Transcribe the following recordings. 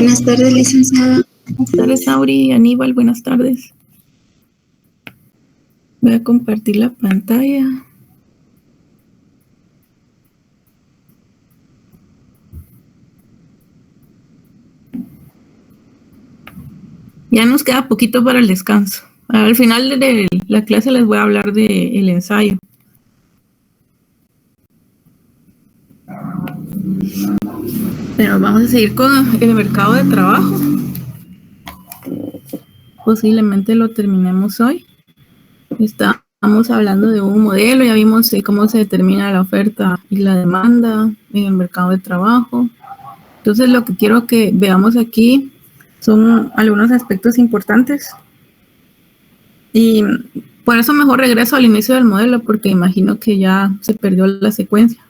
Buenas tardes, licenciada. Buenas tardes, Auri y Aníbal, buenas tardes. Voy a compartir la pantalla. Ya nos queda poquito para el descanso. Al final de la clase les voy a hablar del ensayo. Pero vamos a seguir con el mercado de trabajo. Posiblemente lo terminemos hoy. Estamos hablando de un modelo, ya vimos cómo se determina la oferta y la demanda en el mercado de trabajo. Entonces lo que quiero que veamos aquí son algunos aspectos importantes. Y por eso mejor regreso al inicio del modelo, porque imagino que ya se perdió la secuencia.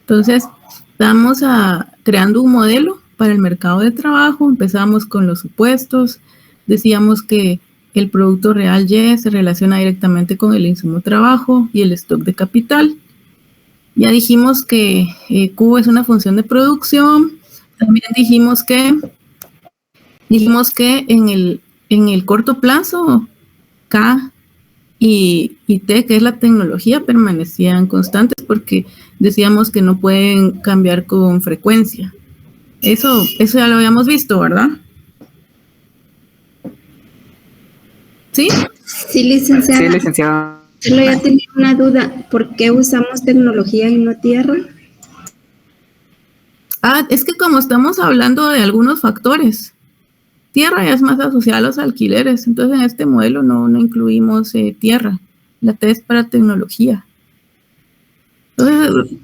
Entonces, estamos creando un modelo para el mercado de trabajo. Empezamos con los supuestos. Decíamos que el producto real Y se relaciona directamente con el insumo trabajo y el stock de capital. Ya dijimos que Q es una función de producción. También dijimos que en el corto plazo K y T, que es la tecnología, permanecían constantes porque decíamos que no pueden cambiar con frecuencia. Eso ya lo habíamos visto, ¿verdad? ¿Sí? Sí, licenciada. Sí, licenciada. Solo ya tenía una duda. ¿Por qué usamos tecnología y no tierra? Es que como estamos hablando de algunos factores, tierra ya es más asociada a los alquileres, entonces en este modelo no incluimos tierra. La T es para tecnología. Entonces,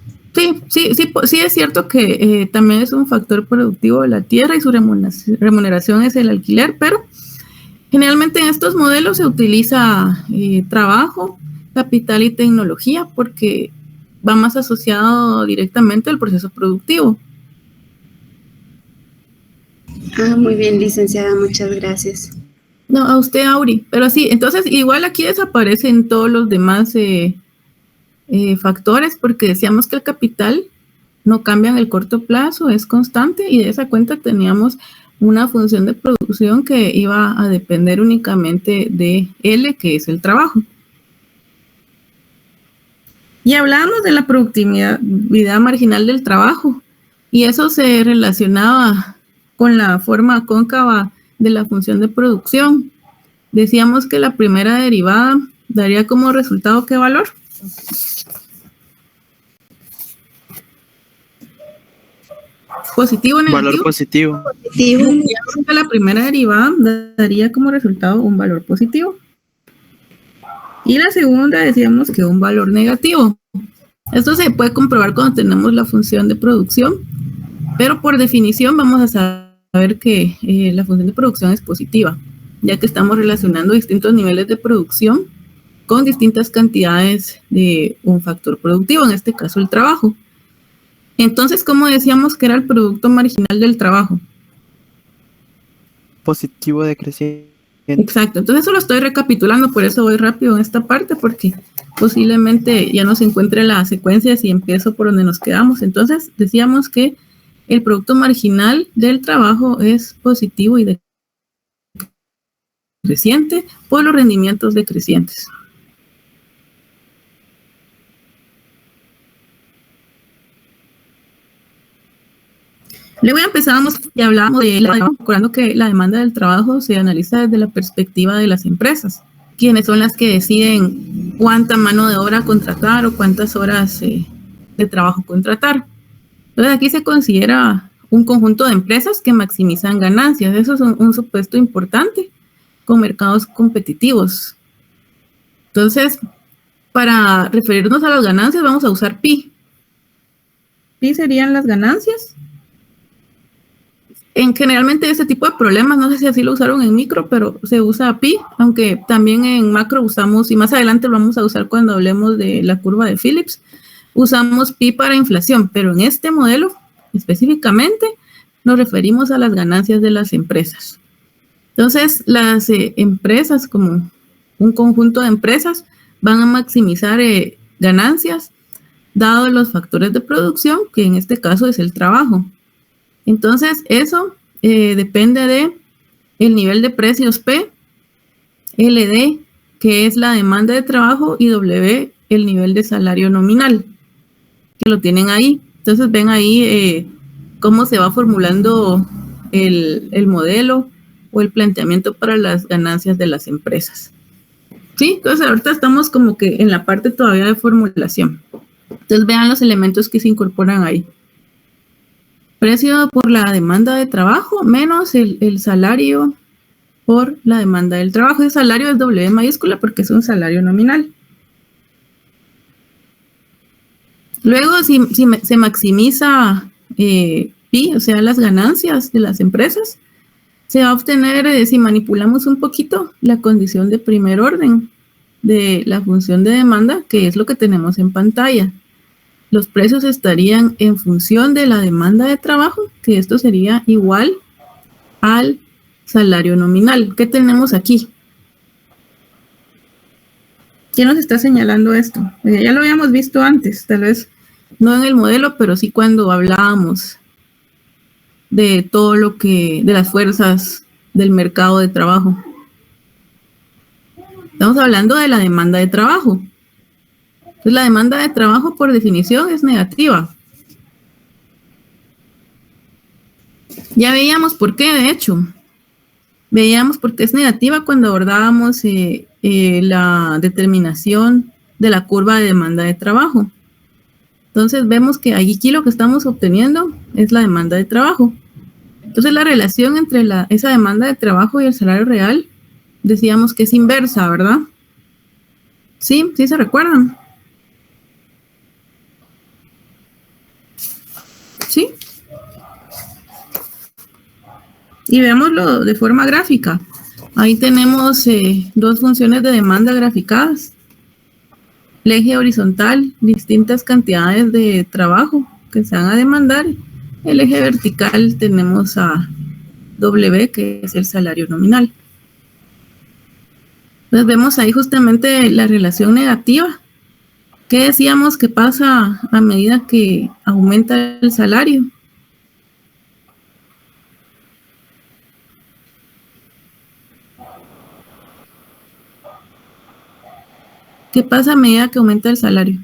sí es cierto que también es un factor productivo de la tierra y su remuneración es el alquiler, pero generalmente en estos modelos se utiliza trabajo, capital y tecnología porque va más asociado directamente al proceso productivo. Muy bien, licenciada, muchas gracias. No, a usted, Auri. Pero sí, entonces igual aquí desaparecen todos los demás factores porque decíamos que el capital no cambia en el corto plazo, es constante y de esa cuenta teníamos una función de producción que iba a depender únicamente de L, que es el trabajo. Y hablábamos de la productividad marginal del trabajo y eso se relacionaba con la forma cóncava de la función de producción. Decíamos que la primera derivada daría como resultado ¿qué valor? ¿Positivo o negativo? Valor positivo. Positivo. La primera derivada daría como resultado un valor positivo. Y la segunda decíamos que un valor negativo. Esto se puede comprobar cuando tenemos la función de producción, pero por definición vamos a saber que la función de producción es positiva, ya que estamos relacionando distintos niveles de producción con distintas cantidades de un factor productivo, en este caso el trabajo. Entonces, ¿cómo decíamos que era el producto marginal del trabajo? Positivo decreciente. Exacto, entonces eso lo estoy recapitulando, por eso voy rápido en esta parte, porque posiblemente ya no se encuentre la secuencia si empiezo por donde nos quedamos. Entonces, decíamos que el producto marginal del trabajo es positivo y decreciente por los rendimientos decrecientes. Luego ya empezamos y hablábamos recordando que la demanda del trabajo se analiza desde la perspectiva de las empresas, quienes son las que deciden cuánta mano de obra contratar o cuántas horas de trabajo contratar. Entonces aquí se considera un conjunto de empresas que maximizan ganancias. Eso es un supuesto importante con mercados competitivos. Entonces, para referirnos a las ganancias vamos a usar pi. Pi serían las ganancias. Generalmente este tipo de problemas, no sé si así lo usaron en micro, pero se usa pi, aunque también en macro usamos, y más adelante lo vamos a usar cuando hablemos de la curva de Phillips, usamos pi para inflación, pero en este modelo específicamente nos referimos a las ganancias de las empresas. Entonces, las empresas, como un conjunto de empresas, van a maximizar ganancias dados los factores de producción, que en este caso es el trabajo. Entonces, eso depende de el nivel de precios P, LD, que es la demanda de trabajo, y W, el nivel de salario nominal, que lo tienen ahí. Entonces ven ahí cómo se va formulando el modelo o el planteamiento para las ganancias de las empresas. Sí, entonces ahorita estamos como que en la parte todavía de formulación. Entonces vean los elementos que se incorporan ahí. Precio por la demanda de trabajo menos el salario por la demanda del trabajo. El salario es W mayúscula porque es un salario nominal. Luego, si se maximiza Pi, o sea, las ganancias de las empresas, se va a obtener, si manipulamos un poquito, la condición de primer orden de la función de demanda, que es lo que tenemos en pantalla. Los precios estarían en función de la demanda de trabajo, que esto sería igual al salario nominal. ¿Qué tenemos aquí? ¿Quién nos está señalando esto? Ya lo habíamos visto antes, tal vez no en el modelo, pero sí cuando hablábamos de todo lo que, de las fuerzas del mercado de trabajo. Estamos hablando de la demanda de trabajo. Entonces, la demanda de trabajo, por definición, es negativa. Ya veíamos por qué, de hecho. Veíamos por qué es negativa cuando abordábamos la determinación de la curva de demanda de trabajo. Entonces, vemos que aquí lo que estamos obteniendo es la demanda de trabajo. Entonces, la relación entre esa demanda de trabajo y el salario real, decíamos que es inversa, ¿verdad? Sí, sí se recuerdan. ¿Sí? Y veámoslo de forma gráfica. Ahí tenemos dos funciones de demanda graficadas. El eje horizontal, distintas cantidades de trabajo que se van a demandar. El eje vertical tenemos a W, que es el salario nominal. Entonces vemos ahí justamente la relación negativa. ¿Qué decíamos que pasa a medida que aumenta el salario? ¿Qué pasa a medida que aumenta el salario?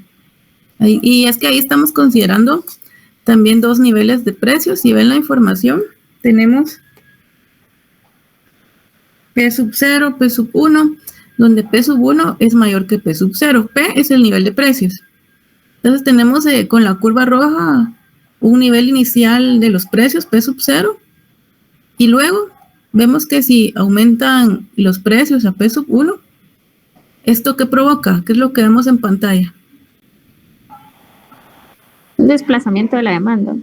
Y es que ahí estamos considerando también dos niveles de precios. Si ven la información, tenemos P sub 0, P sub 1, donde P sub 1 es mayor que P sub 0. P es el nivel de precios. Entonces tenemos con la curva roja un nivel inicial de los precios, P sub 0, y luego vemos que si aumentan los precios a P sub 1, ¿esto qué provoca? ¿Qué es lo que vemos en pantalla? Un desplazamiento de la demanda.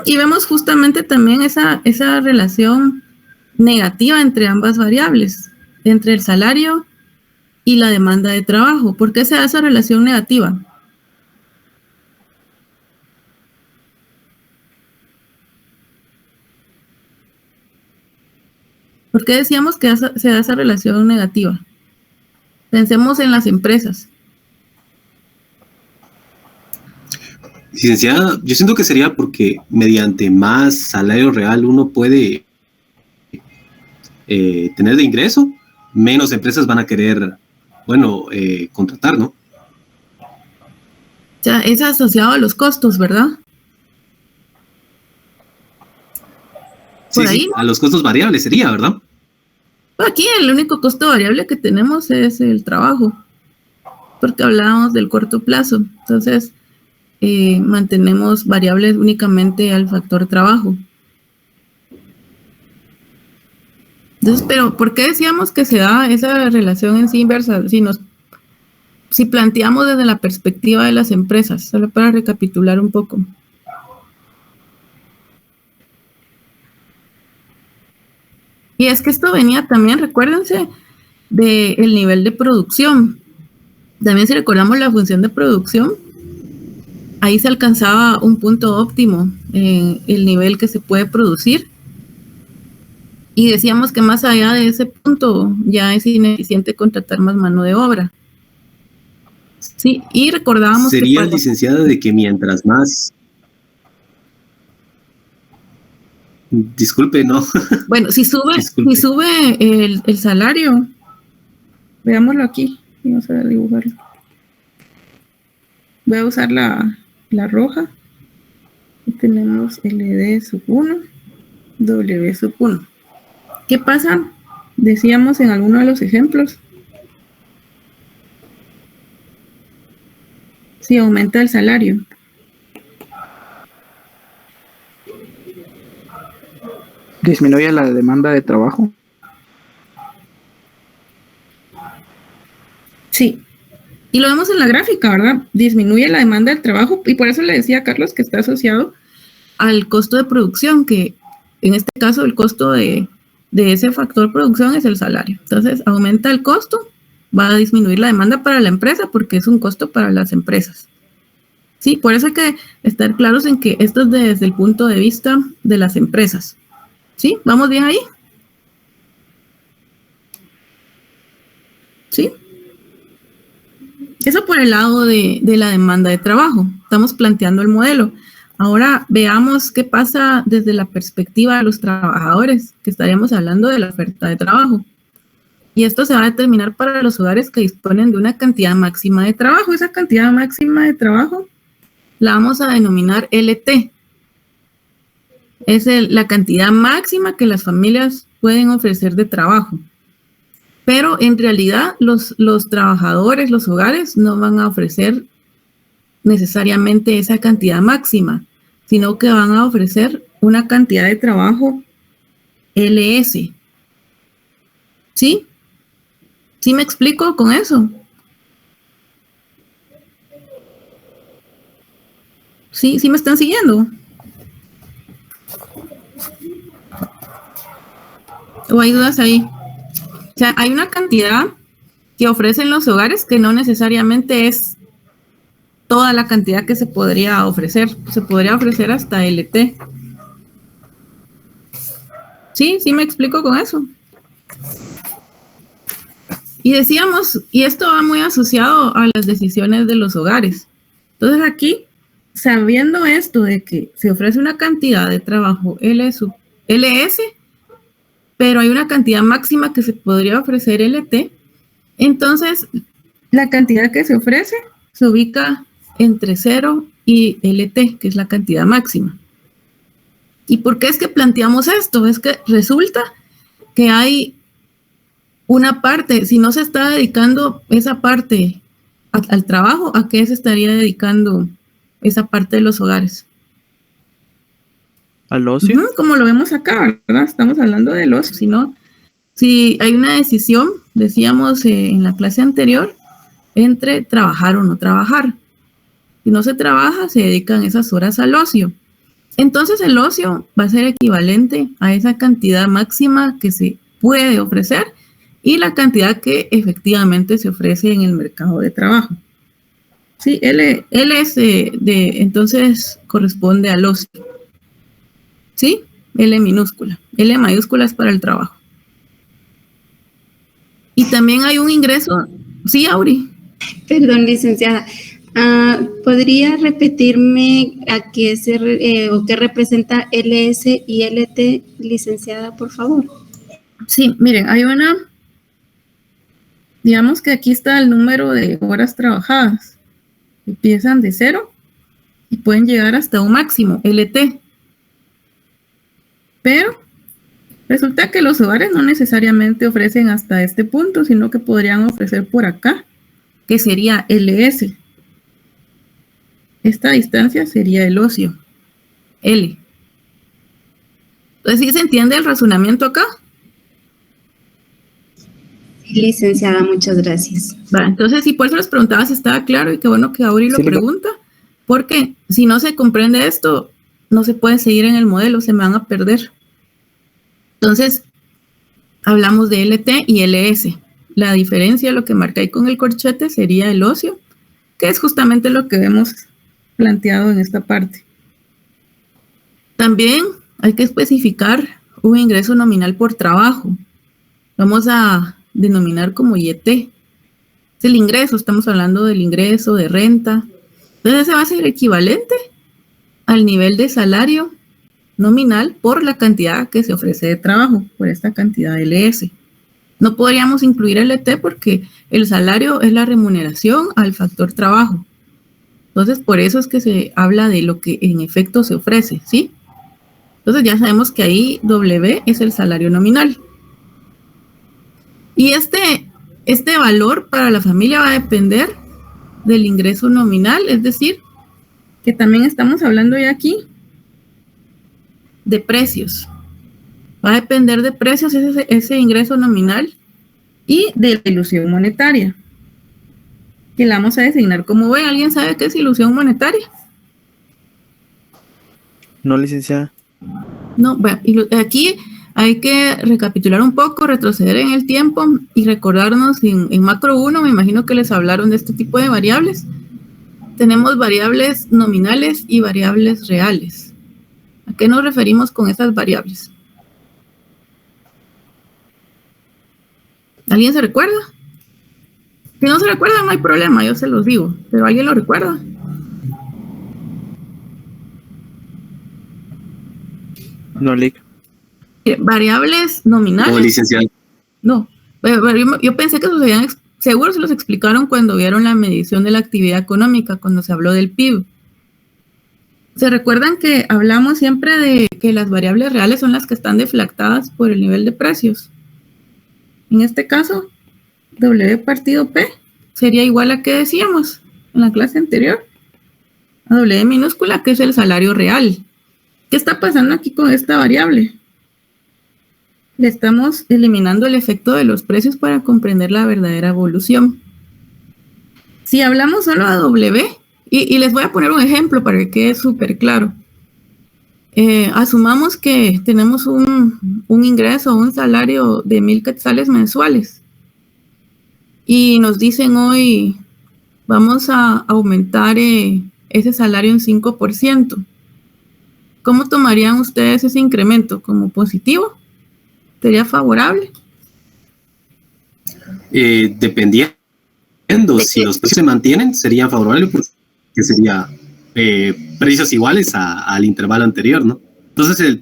Y vemos justamente también esa relación negativa entre ambas variables, entre el salario y la demanda de trabajo. ¿Por qué se da esa relación negativa? ¿Por qué decíamos que se da esa relación negativa? Pensemos en las empresas. Licenciada, yo siento que sería porque mediante más salario real uno puede tener de ingreso, menos empresas van a querer, contratar, ¿no? O sea, es asociado a los costos, ¿verdad? Sí, sí, a los costos variables sería, ¿verdad? Aquí el único costo variable que tenemos es el trabajo, porque hablábamos del corto plazo. Entonces, mantenemos variables únicamente al factor trabajo. Entonces, pero ¿por qué decíamos que se da esa relación en sí inversa? Si planteamos desde la perspectiva de las empresas, solo para recapitular un poco. Y es que esto venía también, recuérdense, del nivel de producción. También si recordamos la función de producción, ahí se alcanzaba un punto óptimo en el nivel que se puede producir. Y decíamos que más allá de ese punto ya es ineficiente contratar más mano de obra. Sí, y recordábamos sería, licenciada, de que mientras más... Disculpe, no. Bueno, si sube el salario, veámoslo aquí. Vamos a dibujarlo. Voy a usar la roja. Y tenemos LD sub 1, W sub 1. ¿Qué pasa? Decíamos en alguno de los ejemplos. Si aumenta el salario. Disminuye la demanda de trabajo. Sí. Y lo vemos en la gráfica, ¿verdad? Disminuye la demanda del trabajo y por eso le decía a Carlos que está asociado al costo de producción, que en este caso el costo de ese factor producción es el salario. Entonces, aumenta el costo, va a disminuir la demanda para la empresa porque es un costo para las empresas. Sí, por eso hay que estar claros en que esto es desde el punto de vista de las empresas. ¿Sí? ¿Vamos bien ahí? ¿Sí? Eso por el lado de la demanda de trabajo. Estamos planteando el modelo. Ahora veamos qué pasa desde la perspectiva de los trabajadores, que estaríamos hablando de la oferta de trabajo. Y esto se va a determinar para los hogares que disponen de una cantidad máxima de trabajo. Esa cantidad máxima de trabajo la vamos a denominar LT. Es la cantidad máxima que las familias pueden ofrecer de trabajo. Pero en realidad los trabajadores, los hogares, no van a ofrecer necesariamente esa cantidad máxima, sino que van a ofrecer una cantidad de trabajo LS. ¿Sí? ¿Sí me explico con eso? ¿Sí? ¿Sí me están siguiendo? ¿O hay dudas ahí? O sea, hay una cantidad que ofrecen los hogares que no necesariamente es toda la cantidad que se podría ofrecer. Se podría ofrecer hasta LT. ¿Sí? ¿Sí me explico con eso? Y decíamos, y esto va muy asociado a las decisiones de los hogares. Entonces aquí, sabiendo esto de que se ofrece una cantidad de trabajo LS, pero hay una cantidad máxima que se podría ofrecer LT, entonces la cantidad que se ofrece se ubica entre 0 y LT, que es la cantidad máxima. ¿Y por qué es que planteamos esto? Es que resulta que hay una parte, si no se está dedicando esa parte al trabajo, ¿a qué se estaría dedicando esa parte de los hogares? ¿Al ocio? Como lo vemos acá, ¿verdad? Estamos hablando del ocio. Si hay una decisión, decíamos en la clase anterior, entre trabajar o no trabajar. Si no se trabaja, se dedican esas horas al ocio. Entonces el ocio va a ser equivalente a esa cantidad máxima que se puede ofrecer y la cantidad que efectivamente se ofrece en el mercado de trabajo. Sí, entonces corresponde al ocio. ¿Sí? L minúscula. L mayúscula es para el trabajo. Y también hay un ingreso. Sí, Auri. Perdón, licenciada. ¿Podría repetirme a qué o qué representa LS y LT, licenciada, por favor? Sí, miren, hay una, digamos que aquí está el número de horas trabajadas. Empiezan de 0 y pueden llegar hasta un máximo, LT. Pero resulta que los hogares no necesariamente ofrecen hasta este punto, sino que podrían ofrecer por acá, que sería LS. Esta distancia sería el ocio, L. Entonces, ¿sí se entiende el razonamiento acá? Sí, licenciada, muchas gracias. Vale, entonces, sí, por eso les preguntaba si estaba claro y qué bueno que Auri lo pregunta, porque si no se comprende esto, no se puede seguir en el modelo, se me van a perder. Entonces, hablamos de LT y LS. La diferencia, lo que marca ahí con el corchete, sería el ocio, que es justamente lo que vemos planteado en esta parte. También hay que especificar un ingreso nominal por trabajo. Vamos a denominar como IET. Es el ingreso, estamos hablando del ingreso, de renta. Entonces, ese va a ser equivalente al nivel de salario nominal por la cantidad que se ofrece de trabajo, por esta cantidad de LS. No podríamos incluir el ET porque el salario es la remuneración al factor trabajo. Entonces, por eso es que se habla de lo que en efecto se ofrece, ¿sí? Entonces ya sabemos que ahí W es el salario nominal. Y este valor para la familia va a depender del ingreso nominal, es decir, que también estamos hablando ya aquí de precios. Va a depender de precios ese ingreso nominal y de la ilusión monetaria, que la vamos a designar como B. ¿Alguien sabe qué es ilusión monetaria? No, licenciada. No, bueno, aquí hay que recapitular un poco, retroceder en el tiempo y recordarnos en macro 1, me imagino que les hablaron de este tipo de variables. Tenemos variables nominales y variables reales. ¿A qué nos referimos con estas variables? ¿Alguien se recuerda? Si no se recuerda, no hay problema, yo se los digo, pero ¿alguien lo recuerda? No, Lic. Variables nominales. No, licenciado. No, yo pensé que seguro se los explicaron cuando vieron la medición de la actividad económica, cuando se habló del PIB. ¿Se recuerdan que hablamos siempre de que las variables reales son las que están deflactadas por el nivel de precios? En este caso, W partido P sería igual a que decíamos en la clase anterior, a W minúscula, que es el salario real. ¿Qué está pasando aquí con esta variable? Le estamos eliminando el efecto de los precios para comprender la verdadera evolución. Si hablamos solo a W, y les voy a poner un ejemplo para que quede súper claro. Asumamos que tenemos un ingreso, un salario de 1,000 quetzales mensuales. Y nos dicen hoy, vamos a aumentar ese salario en 5%. ¿Cómo tomarían ustedes ese incremento? ¿Como positivo? ¿Sería favorable? Dependiendo, si los precios se mantienen, sería favorable porque sería precios iguales al intervalo anterior, ¿no? Entonces el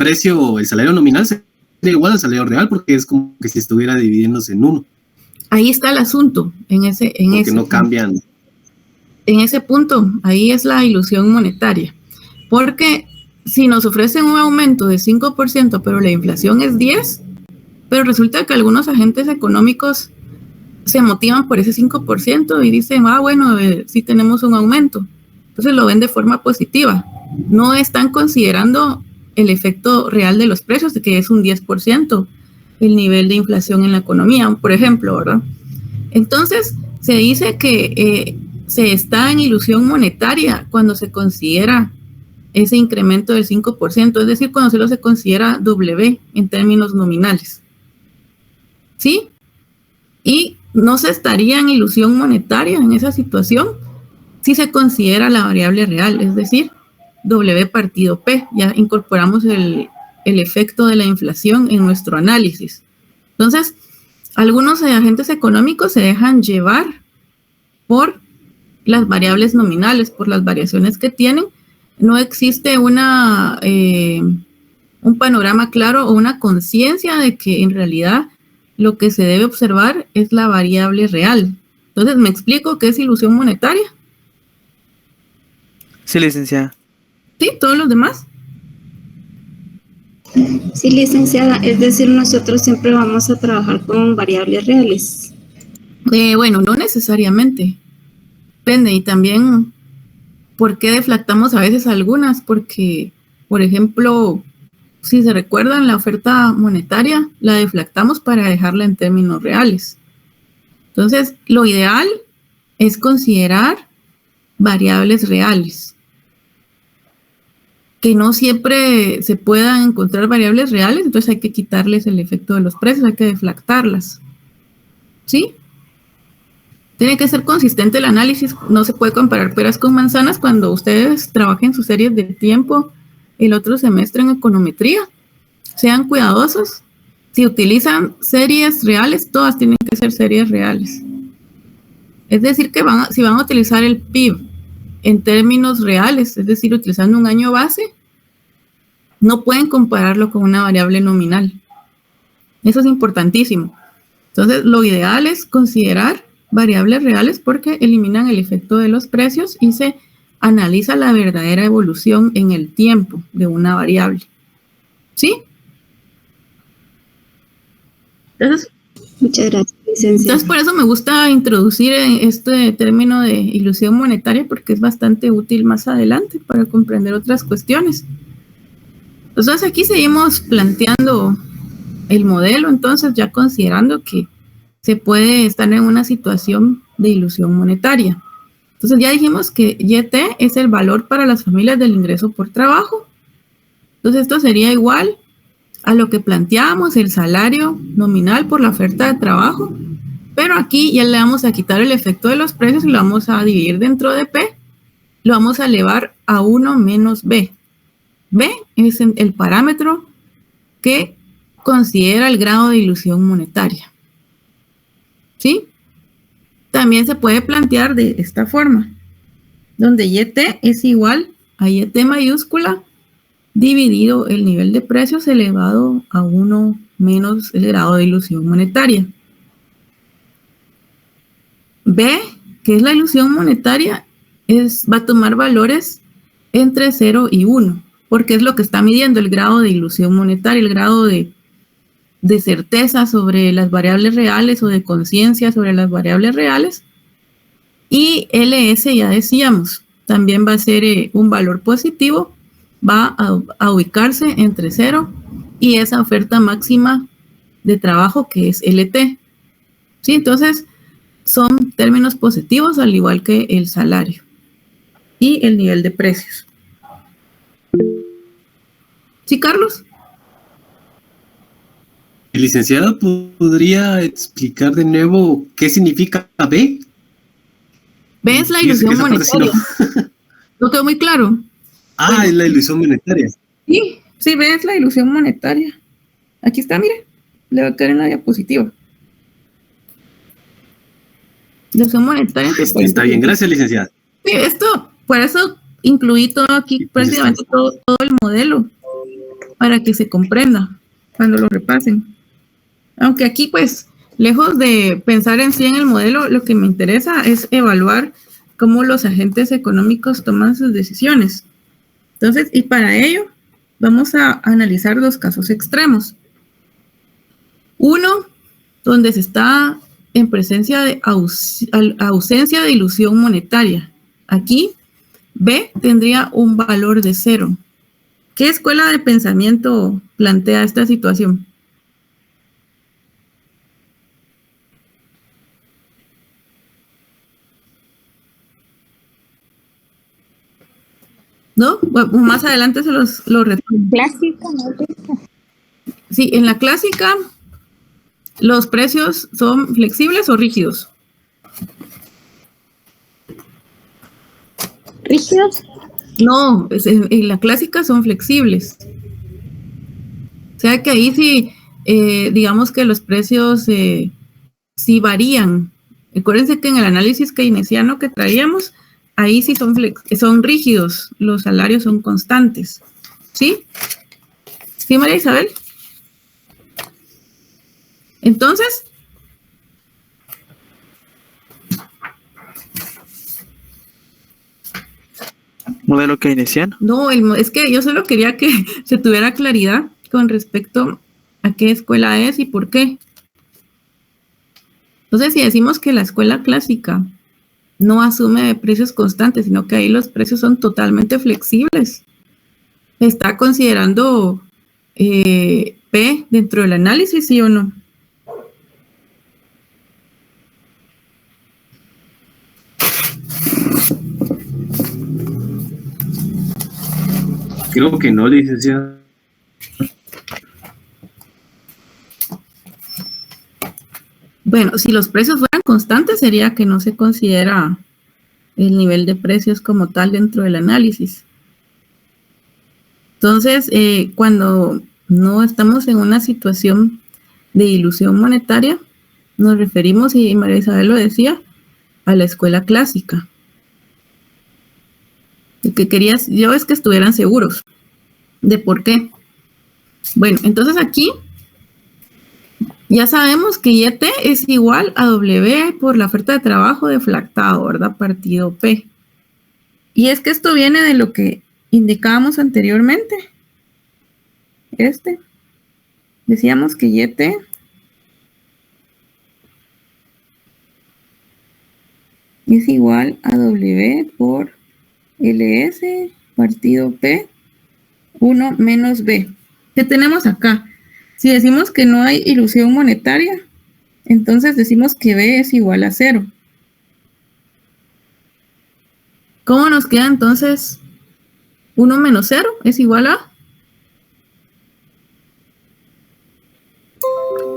salario nominal sería igual al salario real porque es como que si estuviera dividiéndose en uno. Ahí está el asunto, porque no cambian. En ese punto, ahí es la ilusión monetaria. Porque si nos ofrecen un aumento de 5%, pero la inflación es 10%, pero resulta que algunos agentes económicos se motivan por ese 5% y dicen, bueno, sí tenemos un aumento. Entonces lo ven de forma positiva. No están considerando el efecto real de los precios, de que es un 10% el nivel de inflación en la economía, por ejemplo, ¿verdad? Entonces se dice que se está en ilusión monetaria cuando se considera ese incremento del 5%, es decir, cuando solo se considera W en términos nominales. ¿Sí? Y no se estaría en ilusión monetaria en esa situación si se considera la variable real, es decir, W partido P. Ya incorporamos el efecto de la inflación en nuestro análisis. Entonces, algunos agentes económicos se dejan llevar por las variables nominales, por las variaciones que tienen. No existe un panorama claro o una conciencia de que en realidad lo que se debe observar es la variable real. Entonces, ¿me explico qué es ilusión monetaria? Sí, licenciada. ¿Sí? ¿Todos los demás? Sí, licenciada. Es decir, nosotros siempre vamos a trabajar con variables reales. Bueno, no necesariamente. Depende. Y también, ¿por qué deflactamos a veces algunas? Porque, por ejemplo, si se recuerdan, la oferta monetaria la deflactamos para dejarla en términos reales. Entonces, lo ideal es considerar variables reales. Que no siempre se puedan encontrar variables reales, entonces hay que quitarles el efecto de los precios, hay que deflactarlas. ¿Sí? Tiene que ser consistente el análisis, no se puede comparar peras con manzanas cuando ustedes trabajen sus series de tiempo el otro semestre en econometría. Sean cuidadosos. Si utilizan series reales, todas tienen que ser series reales. Es decir, que si van a utilizar el PIB en términos reales, es decir, utilizando un año base, No pueden compararlo con una variable nominal. Eso es importantísimo. Entonces, lo ideal es considerar variables reales porque eliminan el efecto de los precios y se analiza la verdadera evolución en el tiempo de una variable. ¿Sí? Entonces, Muchas gracias, licenciada. entonces, por eso me gusta introducir este término de ilusión monetaria porque es bastante útil más adelante para comprender otras cuestiones. Entonces, aquí seguimos planteando el modelo, entonces ya considerando que se puede estar en una situación de ilusión monetaria. Entonces, ya dijimos que YT es el valor para las familias del ingreso por trabajo. Entonces, esto sería igual a lo que planteábamos, el salario nominal por la oferta de trabajo, pero aquí ya le vamos a quitar el efecto de los precios y lo vamos a dividir dentro de P, lo vamos a elevar a 1 menos B. B es el parámetro que considera el grado de ilusión monetaria. ¿Sí? También se puede plantear de esta forma, donde YT es igual a YT mayúscula dividido el nivel de precios elevado a 1 menos el grado de ilusión monetaria. B, que es la ilusión monetaria, va a tomar valores entre 0 y 1, porque es lo que está midiendo el grado de ilusión monetaria, el grado de certeza sobre las variables reales o de conciencia sobre las variables reales. Y LS, ya decíamos, también va a ser un valor positivo, va a ubicarse entre 0 y esa oferta máxima de trabajo que es LT. ¿Sí? Entonces, son términos positivos al igual que el salario y el nivel de precios. ¿Sí, Carlos? ¿El licenciado podría explicar de nuevo qué significa B? B es la Fíjese que ilusión esa parte monetaria. ¿No quedó muy claro? Ah, es la ilusión monetaria. Sí, B es la ilusión monetaria. Aquí está, mire. Le va a caer en la diapositiva. Ilusión monetaria. Está bien, gracias, licenciada. Sí, esto, por eso incluí todo aquí, prácticamente todo el modelo, para que se comprenda cuando lo repasen. Aunque aquí, pues, lejos de pensar en sí en el modelo, lo que me interesa es evaluar cómo los agentes económicos toman sus decisiones. Entonces, y para ello, vamos a analizar dos casos extremos. Uno, donde se está en presencia de ausencia de ilusión monetaria. Aquí, B tendría un valor de 0. ¿Qué escuela de pensamiento plantea esta situación? ¿No? Bueno, más adelante se los retomo. Clásica, ¿no? Sí, en la clásica, ¿los precios son flexibles o rígidos? ¿Rígidos? No, en la clásica son flexibles. O sea que ahí sí, digamos que los precios sí varían. Acuérdense que en el análisis keynesiano que traíamos, ahí sí son rígidos, los salarios son constantes. ¿Sí? ¿Sí, María Isabel? Entonces, Modelo keynesiano. no, es que yo solo quería que se tuviera claridad con respecto a qué escuela es y por qué. Entonces, si decimos que la escuela clásica no asume precios constantes, sino que ahí los precios son totalmente flexibles, ¿está considerando P dentro del análisis, sí o no? Creo que no, licenciada. Bueno, si los precios fueran constantes, sería que no se considera el nivel de precios como tal dentro del análisis. Entonces, cuando no estamos en una situación de ilusión monetaria, nos referimos, y María Isabel lo decía, a la escuela clásica. Lo que quería yo es que estuvieran seguros. de por qué. Bueno, entonces aquí ya sabemos que YT es igual a W por la oferta de trabajo deflactado, ¿verdad? Partido P. Y es que esto viene de lo que indicábamos anteriormente. Decíamos que YT es igual a W por LS partido P 1 menos B. ¿Qué tenemos acá? Si decimos que no hay ilusión monetaria, entonces decimos que B es igual a 0. ¿Cómo nos queda entonces 1 menos 0 es igual a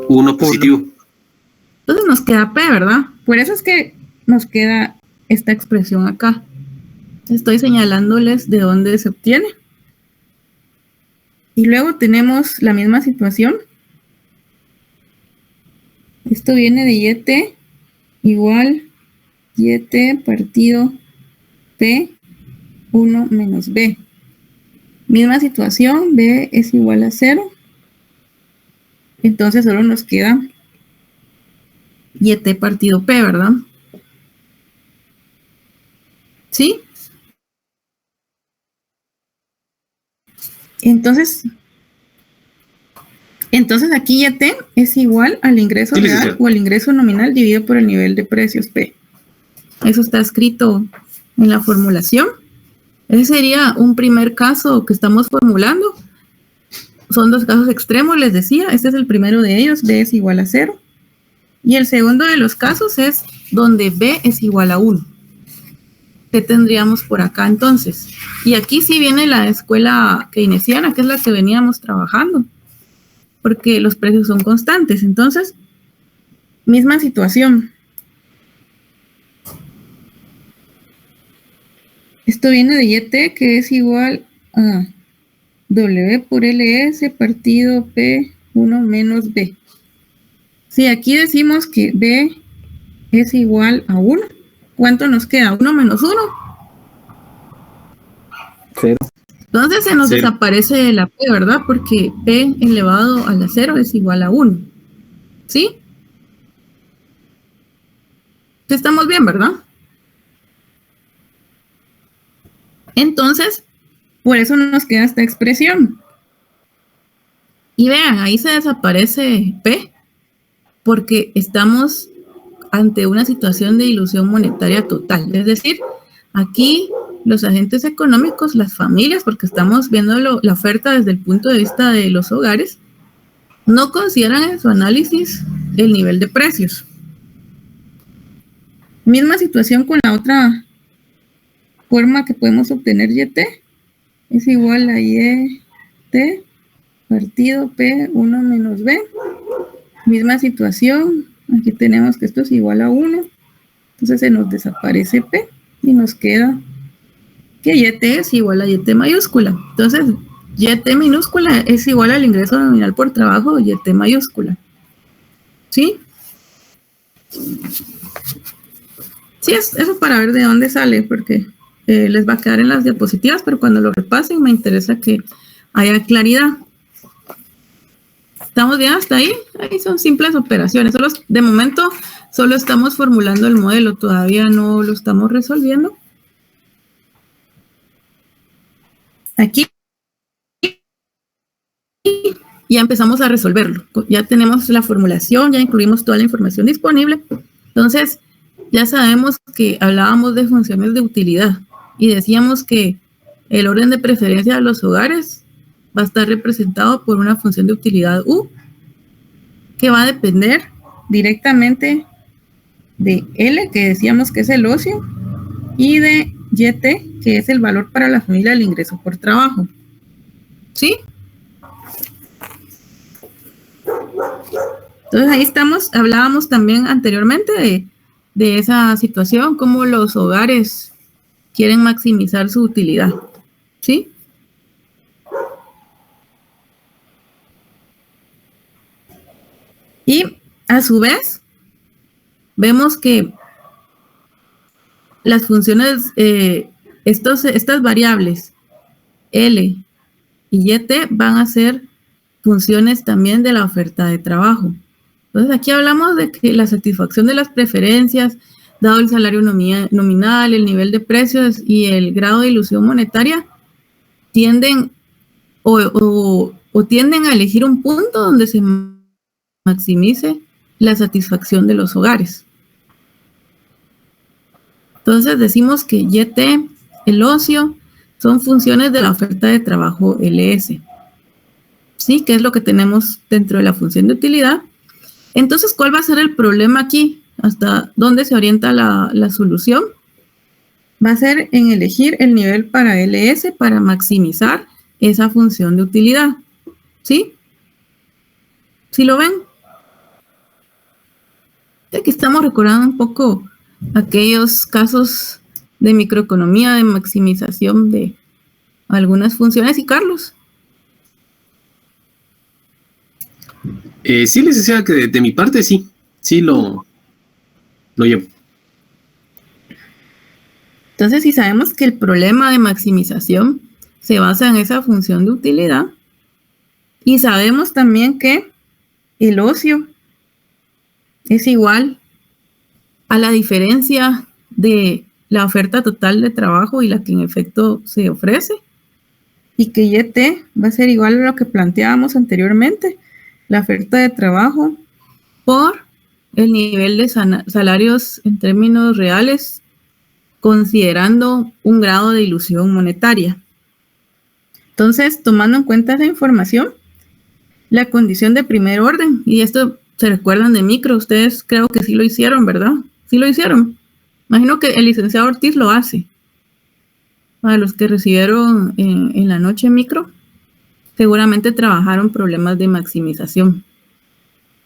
1 positivo. Entonces nos queda P, ¿verdad? Por eso es que nos queda esta expresión acá. Estoy señalándoles de dónde se obtiene. Y luego tenemos la misma situación. Esto viene de YT igual YT partido P 1 menos B. Misma situación, B es igual a 0. Entonces solo nos queda YT partido P, ¿verdad? ¿Sí? Entonces aquí YT es igual al ingreso real o al ingreso nominal dividido por el nivel de precios P. Eso está escrito en la formulación. Ese sería un primer caso que estamos formulando. Son dos casos extremos, les decía. Este es el primero de ellos, B es igual a 0. Y el segundo de los casos es donde B es igual a 1. ¿Qué tendríamos por acá entonces? Y aquí sí viene la escuela keynesiana, que es la que veníamos trabajando, porque los precios son constantes. Entonces, misma situación. Esto viene de YT, que es igual a W por LS partido P 1 menos B. Si aquí decimos que B es igual a 1, ¿cuánto nos queda? 1 menos 1. 0. Entonces se nos 0. desaparece la P, ¿verdad? Porque P elevado a la 0 es igual a 1. ¿Sí? Estamos bien, ¿verdad? Entonces, por eso nos queda esta expresión. Y vean, ahí se desaparece P, porque estamos ante una situación de ilusión monetaria total. Es decir, aquí los agentes económicos, las familias, porque estamos viendo la oferta desde el punto de vista de los hogares, no consideran en su análisis el nivel de precios. Misma situación con la otra forma que podemos obtener YT. Es igual a YT partido P 1 menos B. Misma situación. Aquí tenemos que esto es igual a 1. Entonces se nos desaparece P y nos queda que YT es igual a YT mayúscula. Entonces, YT minúscula es igual al ingreso nominal por trabajo de YT mayúscula. ¿Sí? Sí, eso para ver de dónde sale, porque les va a quedar en las diapositivas, pero cuando lo repasen me interesa que haya claridad. ¿Estamos bien hasta ahí? Ahí son simples operaciones. De momento, solo estamos formulando el modelo, todavía no lo estamos resolviendo. Aquí ya empezamos a resolverlo. Ya tenemos la formulación, ya incluimos toda la información disponible. Entonces, ya sabemos que hablábamos de funciones de utilidad y decíamos que el orden de preferencia de los hogares va a estar representado por una función de utilidad U, que va a depender directamente de L, que decíamos que es el ocio, y de YT, que es el valor para la familia del ingreso por trabajo. ¿Sí? Entonces ahí estamos, hablábamos también anteriormente de esa situación, cómo los hogares quieren maximizar su utilidad. ¿Sí? Y a su vez, vemos que las funciones, estas variables L y YT van a ser funciones también de la oferta de trabajo. Entonces aquí hablamos de que la satisfacción de las preferencias, dado el salario nominal, el nivel de precios y el grado de ilusión monetaria, tienden o tienden a elegir un punto donde se maximice la satisfacción de los hogares. Entonces decimos que YT, el ocio, son funciones de la oferta de trabajo LS. ¿Sí? ¿Qué es lo que tenemos dentro de la función de utilidad? Entonces, ¿cuál va a ser el problema aquí? ¿Hasta dónde se orienta la solución? Va a ser en elegir el nivel para LS para maximizar esa función de utilidad. ¿Sí? ¿Sí lo ven? Aquí estamos recordando un poco aquellos casos de microeconomía, de maximización de algunas funciones. ¿Y Carlos? Sí, licenciada, que de mi parte sí lo llevo. Entonces, si sabemos que el problema de maximización se basa en esa función de utilidad, y sabemos también que el ocio es igual a la diferencia de la oferta total de trabajo y la que en efecto se ofrece, y que YT va a ser igual a lo que planteábamos anteriormente, la oferta de trabajo por el nivel de salarios en términos reales, considerando un grado de ilusión monetaria. Entonces, tomando en cuenta esa información, la condición de primer orden, y esto se recuerdan de micro, ustedes creo que sí lo hicieron, ¿verdad? Sí lo hicieron. Imagino que el licenciado Ortiz lo hace. Para los que recibieron en la noche micro, seguramente trabajaron problemas de maximización.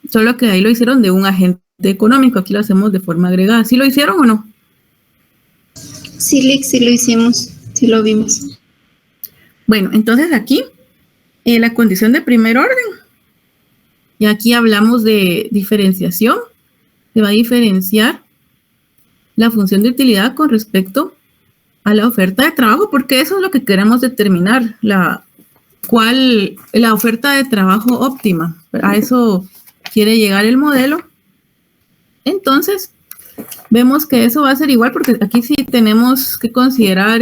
Solo que ahí lo hicieron de un agente económico, aquí lo hacemos de forma agregada. ¿Sí lo hicieron o no? Sí, Lick, sí lo hicimos, sí lo vimos. Bueno, entonces aquí, la condición de primer orden. Y aquí hablamos de diferenciación. Se va a diferenciar la función de utilidad con respecto a la oferta de trabajo, porque eso es lo que queremos determinar, la oferta de trabajo óptima. A eso quiere llegar el modelo. Entonces, vemos que eso va a ser igual, porque aquí sí tenemos que considerar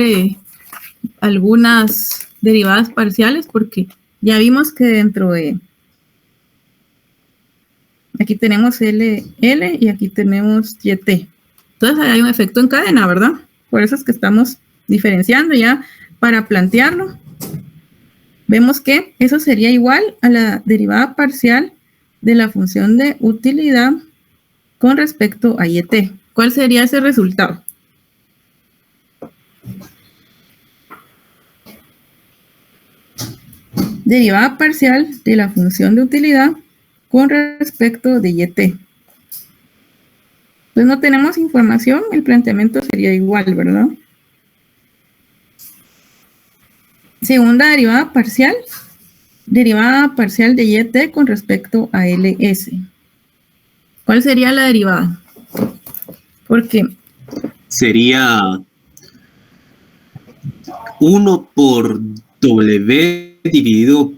algunas derivadas parciales, porque ya vimos que dentro de... Aquí tenemos L y aquí tenemos YT. Entonces hay un efecto en cadena, ¿verdad? Por eso es que estamos diferenciando ya para plantearlo. Vemos que eso sería igual a la derivada parcial de la función de utilidad con respecto a YT. ¿Cuál sería ese resultado? Derivada parcial de la función de utilidad con respecto de YT. Pues no tenemos información, el planteamiento sería igual, ¿verdad? Segunda derivada parcial de YT con respecto a LS. ¿Cuál sería la derivada? Porque sería 1 por W dividido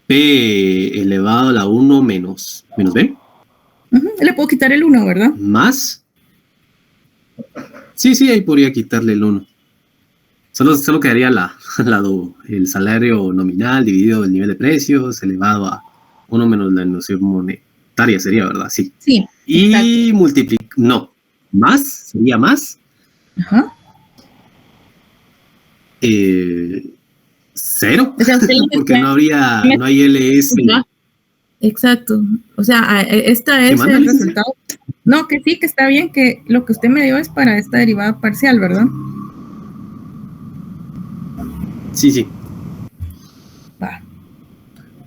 P elevado a la 1 menos B. Le puedo quitar el 1, ¿verdad? ¿Más? Sí, ahí podría quitarle el 1. Solo quedaría el salario nominal dividido el nivel de precios elevado a 1 menos la ilusión monetaria, sería, ¿verdad? Sí. Sí. Y no, más, sería más. Ajá. 0, o sea, porque no hay LS. Exacto. O sea, esta es el resultado. No, que sí, que está bien, que lo que usted me dio es para esta derivada parcial, ¿verdad? Sí. Va.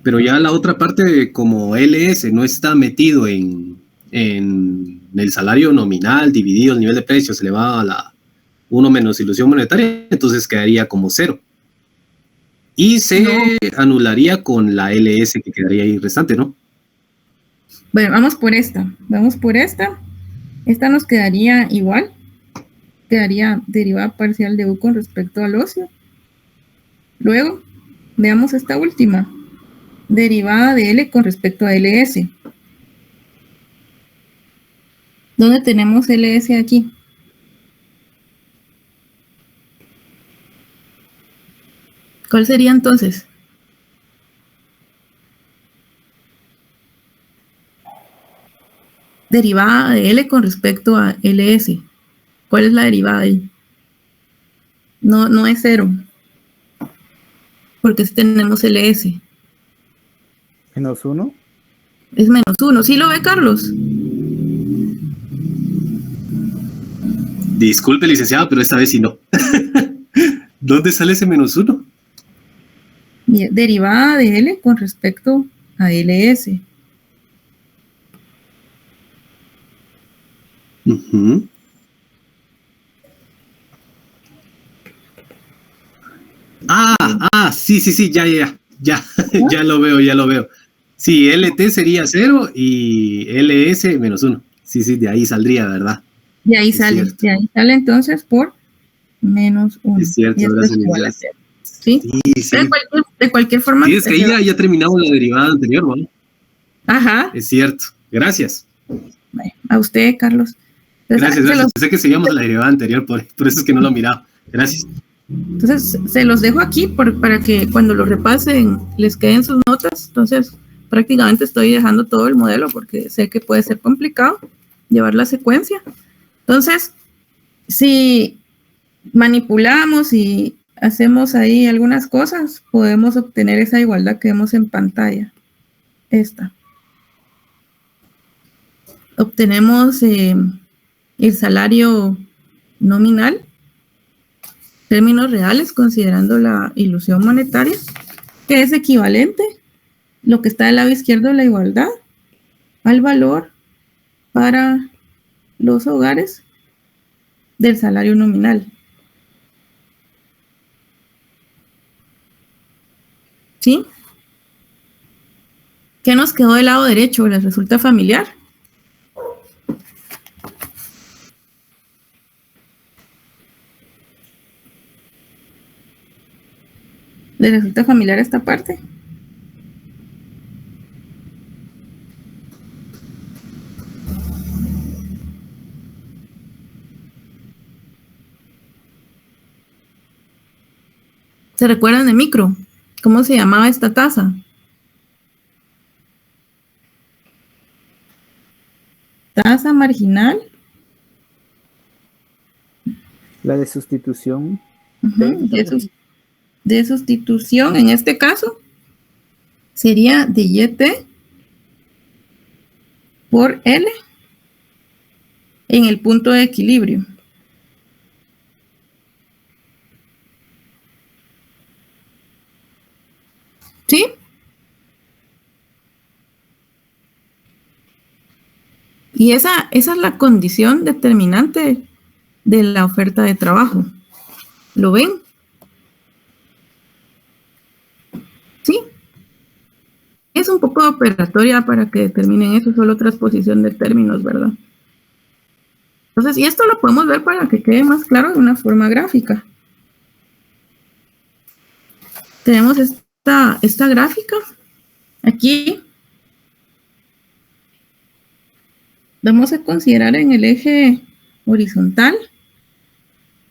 Pero ya la otra parte, como LS no está metido en el salario nominal dividido el nivel de precios elevado a la 1 menos ilusión monetaria, entonces quedaría como 0. Y se anularía con la LS que quedaría ahí restante, ¿no? Bueno, vamos por esta. Esta nos quedaría igual. Quedaría derivada parcial de U con respecto al ocio. Luego, Veamos esta última. Derivada de L con respecto a LS. ¿Dónde tenemos LS aquí? ¿Cuál sería entonces? Derivada de L con respecto a LS. ¿Cuál es la derivada ahí? No es 0. Porque si tenemos LS. ¿-1? Es -1. ¿Sí lo ve, Carlos? Disculpe, licenciado, pero esta vez sí no. ¿Dónde sale ese -1? Derivada de L con respecto a LS. Ujú. Sí, ya lo veo. Sí, LT sería 0 y LS -1. Sí, de ahí saldría, ¿verdad? De ahí Es sale. cierto. De ahí sale entonces por -1. Es cierto, Y esto gracias, es igual a licenciado. 0. ¿Sí? Sí. De cualquier forma. Sí, es que ahí ya terminamos la derivada anterior, ¿no? Ajá. Es cierto. Gracias. Bueno, a usted, Carlos. Entonces, Gracias. Pensé que seguíamos la derivada anterior, por eso es que no lo miraba. Gracias. Entonces, se los dejo aquí para que cuando lo repasen les queden sus notas. Entonces, prácticamente estoy dejando todo el modelo porque sé que puede ser complicado llevar la secuencia. Entonces, si manipulamos y hacemos ahí algunas cosas, podemos obtener esa igualdad que vemos en pantalla. Esta. Obtenemos el salario nominal, términos reales, considerando la ilusión monetaria, que es equivalente, lo que está del lado izquierdo de la igualdad, al valor para los hogares del salario nominal. ¿Sí? ¿Qué nos quedó del lado derecho? ¿Les resulta familiar? ¿Les resulta familiar esta parte? ¿Se recuerdan de micro? ¿Cómo se llamaba esta tasa? Tasa marginal. La de sustitución. De sustitución, en este caso, sería de YT por L en el punto de equilibrio. ¿Sí? Y esa es la condición determinante de la oferta de trabajo. ¿Lo ven? ¿Sí? Es un poco operatoria para que determinen eso, solo transposición de términos, ¿verdad? Entonces, y esto lo podemos ver para que quede más claro de una forma gráfica. Tenemos esta gráfica. Aquí vamos a considerar en el eje horizontal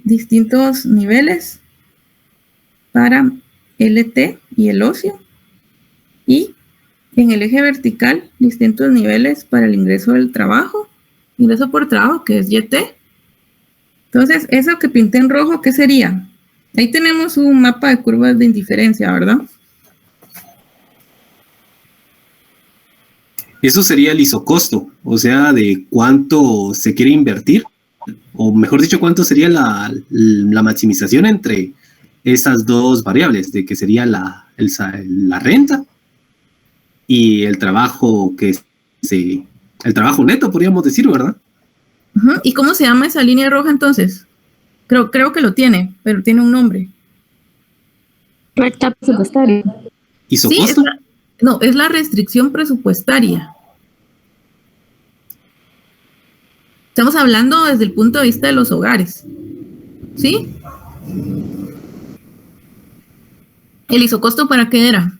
distintos niveles para LT y el ocio, y en el eje vertical distintos niveles para el ingreso del trabajo, ingreso por trabajo, que es YT. Entonces, eso que pinté en rojo, ¿qué sería? Ahí tenemos un mapa de curvas de indiferencia, ¿verdad? Eso sería el isocosto, o sea, de cuánto se quiere invertir, o mejor dicho, cuánto sería la maximización entre esas dos variables, de que sería la renta y el trabajo el trabajo neto, podríamos decir, ¿verdad? ¿Y cómo se llama esa línea roja entonces? Creo que lo tiene, pero tiene un nombre. Recta presupuestaria. ¿Isocosto? Sí, es la restricción presupuestaria. Estamos hablando desde el punto de vista de los hogares. ¿Sí? ¿El isocosto para qué era?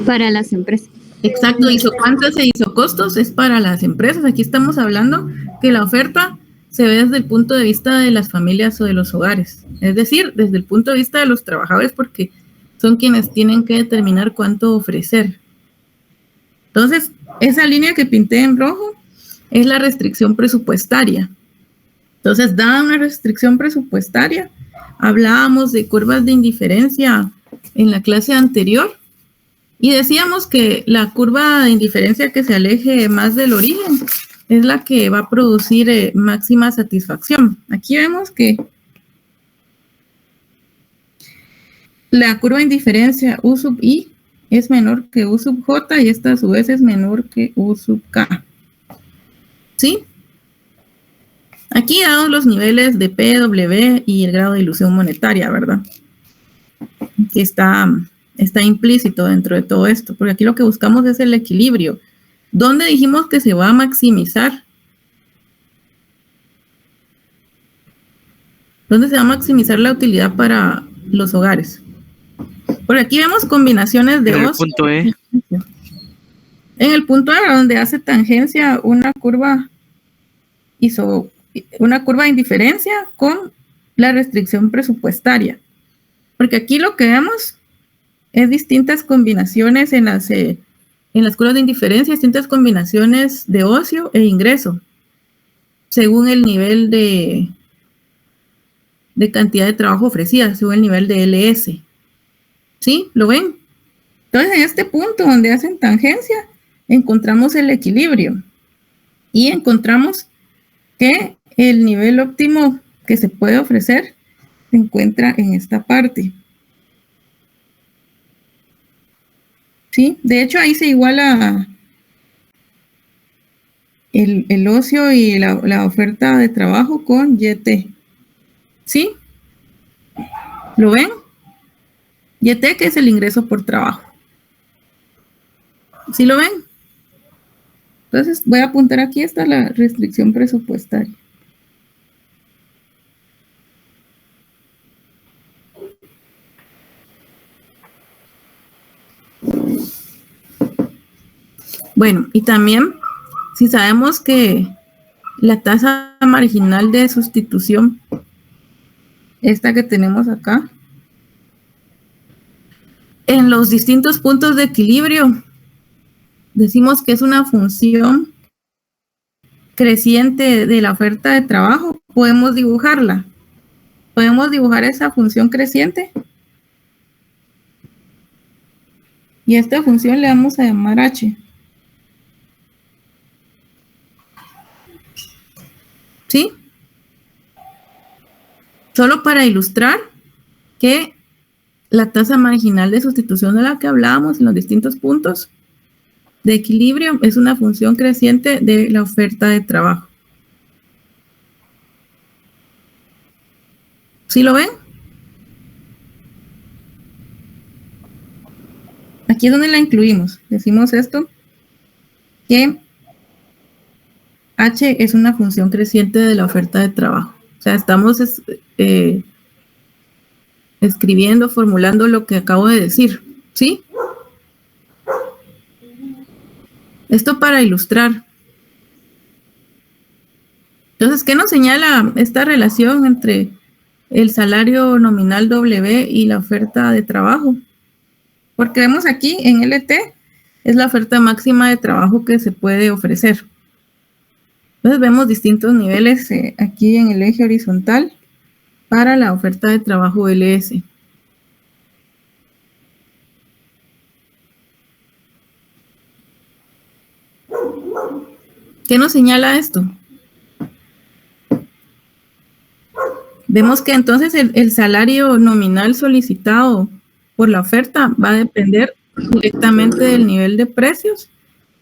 Para las empresas. Exacto, cuántos e isocostos es para las empresas. Aquí estamos hablando que la oferta se ve desde el punto de vista de las familias o de los hogares, es decir, desde el punto de vista de los trabajadores, porque son quienes tienen que determinar cuánto ofrecer. Entonces, esa línea que pinté en rojo es la restricción presupuestaria. Entonces, dada una restricción presupuestaria, hablábamos de curvas de indiferencia en la clase anterior y decíamos que la curva de indiferencia que se aleje más del origen es la que va a producir máxima satisfacción. Aquí vemos que la curva de indiferencia U sub I es menor que U sub J y esta a su vez es menor que U sub K. ¿Sí? Aquí dados los niveles de P, W y el grado de ilusión monetaria, ¿verdad? Que está implícito dentro de todo esto, porque aquí lo que buscamos es el equilibrio. ¿Dónde dijimos que se va a maximizar? ¿Dónde se va a maximizar la utilidad para los hogares? Por aquí vemos combinaciones de En el ocio. punto E. En el punto E, donde hace tangencia una curva de indiferencia con la restricción presupuestaria. Porque aquí lo que vemos es distintas combinaciones en las curvas de indiferencia, distintas combinaciones de ocio e ingreso, según el nivel de cantidad de trabajo ofrecida, según el nivel de LS. ¿Sí? ¿Lo ven? Entonces, en este punto donde hacen tangencia, encontramos el equilibrio y encontramos que el nivel óptimo que se puede ofrecer se encuentra en esta parte. ¿Sí? De hecho, ahí se iguala el ocio y la oferta de trabajo con YT. ¿Sí? ¿Lo ven? YT, que es el ingreso por trabajo. ¿Sí lo ven? Entonces, voy a apuntar aquí, esta es la restricción presupuestaria. Bueno, y también, si sabemos que la tasa marginal de sustitución, esta que tenemos acá, en los distintos puntos de equilibrio, decimos que es una función creciente de la oferta de trabajo, podemos dibujarla. Podemos dibujar esa función creciente. Y a esta función le vamos a llamar H. ¿Sí? Solo para ilustrar que la tasa marginal de sustitución de la que hablábamos en los distintos puntos de equilibrio es una función creciente de la oferta de trabajo. ¿Sí lo ven? Aquí es donde la incluimos. Decimos esto, que H es una función creciente de la oferta de trabajo. O sea, estamos escribiendo, formulando lo que acabo de decir, ¿sí? Esto para ilustrar. Entonces, ¿qué nos señala esta relación entre el salario nominal W y la oferta de trabajo? Porque vemos aquí en LT, es la oferta máxima de trabajo que se puede ofrecer. Entonces vemos distintos niveles aquí en el eje horizontal para la oferta de trabajo LS. ¿Qué nos señala esto? Vemos que entonces el salario nominal solicitado por la oferta va a depender directamente del nivel de precios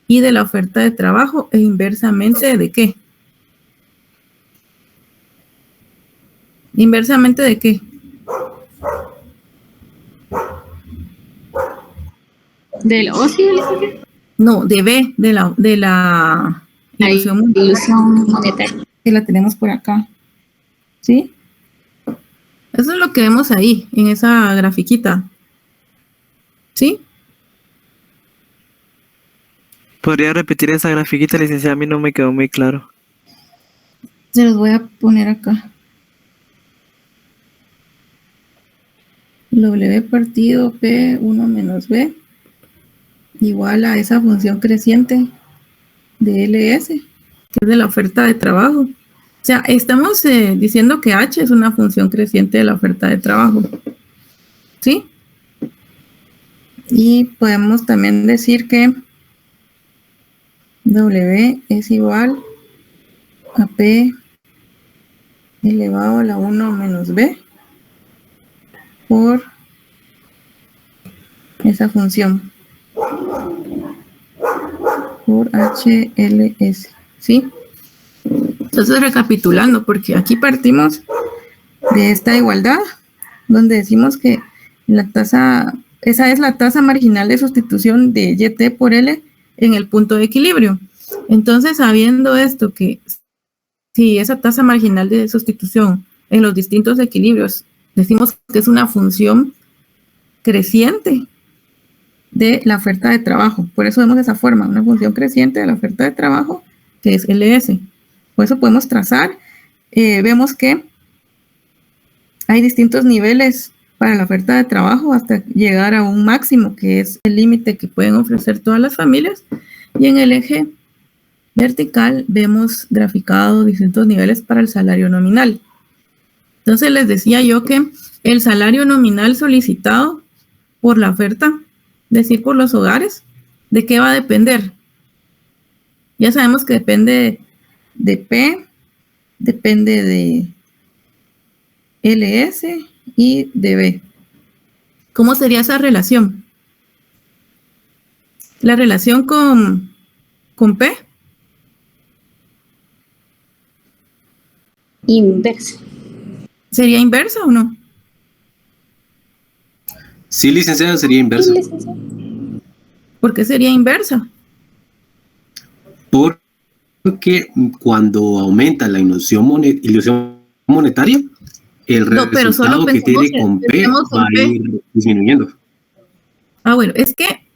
y de la oferta de trabajo e inversamente ¿de qué? ¿Inversamente de qué? ¿Del ocio? No, de B, de la ilusión monetaria. Que la tenemos por acá. ¿Sí? Eso es lo que vemos ahí, en esa grafiquita. ¿Sí? ¿Podría repetir esa grafiquita, licenciada? A mí no me quedó muy claro. Se los voy a poner acá. W partido P1 menos B igual a esa función creciente de LS, que es de la oferta de trabajo. O sea, estamos diciendo que H es una función creciente de la oferta de trabajo. ¿Sí? Y podemos también decir que W es igual a P elevado a la 1 menos B por esa función por HLS, ¿sí? Entonces, recapitulando, porque aquí partimos de esta igualdad, donde decimos que la tasa, esa es la tasa marginal de sustitución de YT por L en el punto de equilibrio. Entonces, sabiendo esto, que si esa tasa marginal de sustitución en los distintos equilibrios, decimos que es una función creciente de la oferta de trabajo. Por eso vemos esa forma, una función creciente de la oferta de trabajo, que es LS. Por eso podemos trazar, vemos que hay distintos niveles para la oferta de trabajo hasta llegar a un máximo, que es el límite que pueden ofrecer todas las familias. Y en el eje vertical vemos graficado distintos niveles para el salario nominal. Entonces les decía yo que el salario nominal solicitado por la oferta, es decir, por los hogares, ¿de qué va a depender? Ya sabemos que depende de P, depende de LS y de B. ¿Cómo sería esa relación? La relación con P. Inversa. ¿Sería inversa o no? Sí, licenciada, sería inversa. ¿Por qué sería inversa? Porque cuando aumenta la ilusión monetaria, el resultado que tiene con P va a ir disminuyendo. Ah, bueno, es que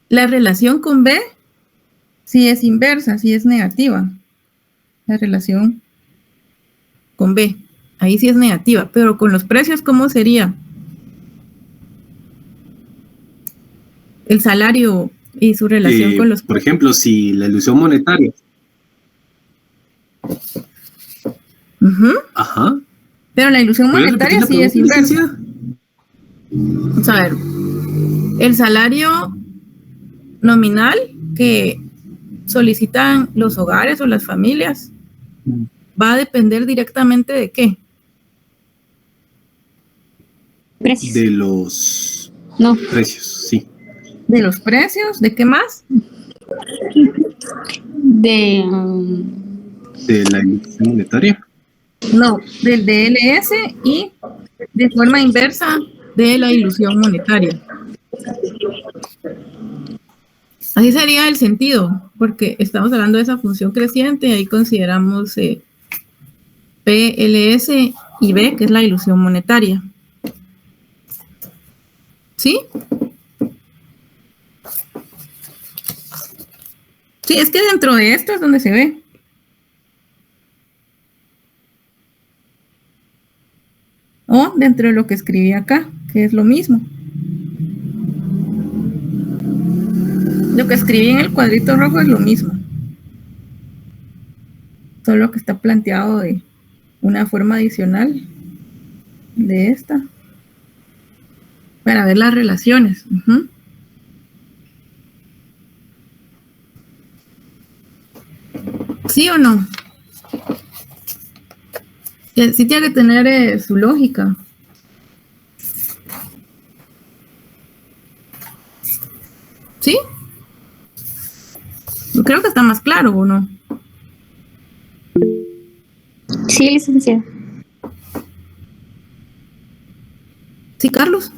la relación con B sí es inversa, sí es negativa. La relación con B, ahí sí es negativa, pero con los precios, ¿cómo sería? El salario y su relación con los precios. Por ejemplo, si la ilusión monetaria. Ajá. Pero la ilusión monetaria sí es inversa. Vamos a ver. El salario nominal que solicitan los hogares o las familias va a depender directamente de qué. Precios. De los precios, sí. ¿De los precios? ¿De qué más? De la ilusión monetaria. No, del DLS y de forma inversa de la ilusión monetaria. Así sería el sentido, porque estamos hablando de esa función creciente y ahí consideramos P, LS y B, que es la ilusión monetaria. ¿Sí? Sí, es que dentro de esto es donde se ve. O dentro de lo que escribí acá, que es lo mismo. Lo que escribí en el cuadrito rojo es lo mismo. Solo que está planteado de una forma adicional de esta. Para ver las relaciones. ¿Sí o no? Sí tiene que tener su lógica. ¿Sí? Yo creo que está más claro, ¿o no? Sí, licenciada. ¿Sí, Carlos?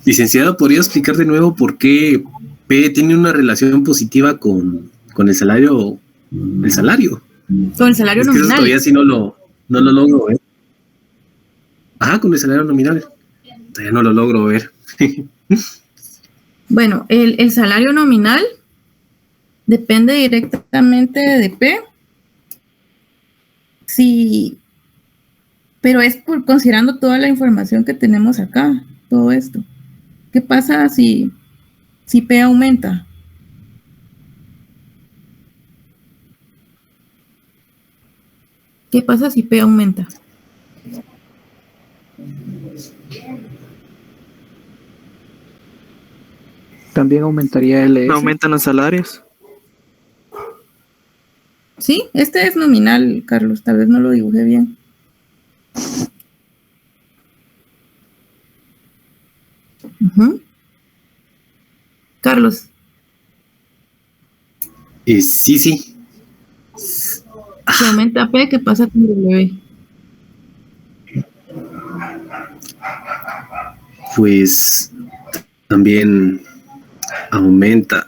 Licenciada, ¿podría explicar de nuevo por qué P tiene una relación positiva con el salario? El salario. Con el salario es que nominal. eso todavía sí no lo... No lo logro ver. Ajá, con el salario nominal. Todavía no lo logro ver. Bueno, el salario nominal depende directamente de P. Sí, pero es por considerando toda la información que tenemos acá, todo esto. ¿Qué pasa si P aumenta? ¿Qué pasa si P aumenta? También aumentaría LS. Aumentan los salarios. Sí, este es nominal, Carlos, tal vez no lo dibujé bien. Ujú. Carlos, Sí, sí. si aumenta P, ¿qué pasa con W? Pues también aumenta.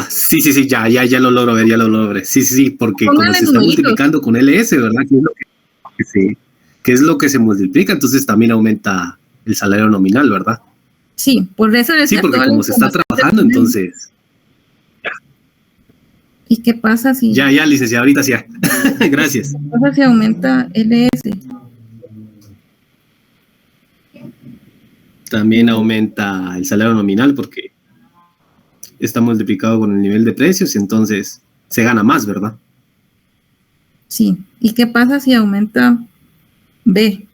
Sí, sí, sí, ya lo logro ver, ya lo logro ver. Sí, sí, sí, porque como Póngale se está numeritos. multiplicando con LS, ¿verdad? Que es lo que se multiplica, entonces también aumenta el salario nominal, ¿verdad? Sí, por eso Sí, decía porque toda la como se está información que trabajando, tenemos. entonces. ¿Y qué pasa si Ya, licenciado, ahorita sí. Ya. Gracias. aumenta LS? También aumenta el salario nominal porque está multiplicado con el nivel de precios, entonces se gana más, ¿verdad? Sí. ¿Y qué pasa si aumenta B?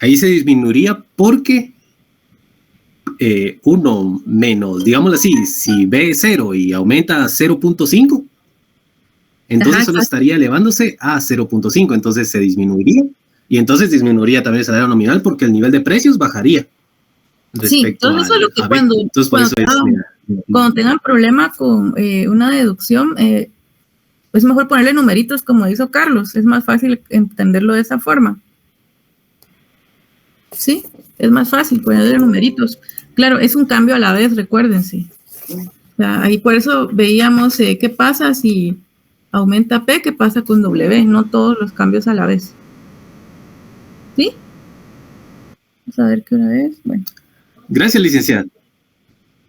Ahí se disminuiría porque uno menos, digámoslo así, si B es 0 y aumenta 0.5, entonces Ajá, solo exacto. estaría elevándose a 0.5, entonces se disminuiría y entonces disminuiría también el salario nominal porque el nivel de precios bajaría Sí, respecto entonces eso es lo que a B. Entonces por eso es... cuando tengan problema con una deducción, es mejor ponerle numeritos como hizo Carlos, es más fácil entenderlo de esa forma. Sí, es más fácil ponerle numeritos. Claro, es un cambio a la vez, recuérdense. O sea, ahí por eso veíamos qué pasa si aumenta P, qué pasa con W, no todos los cambios a la vez. ¿Sí? Vamos a ver qué hora es. Bueno, Gracias, licenciada.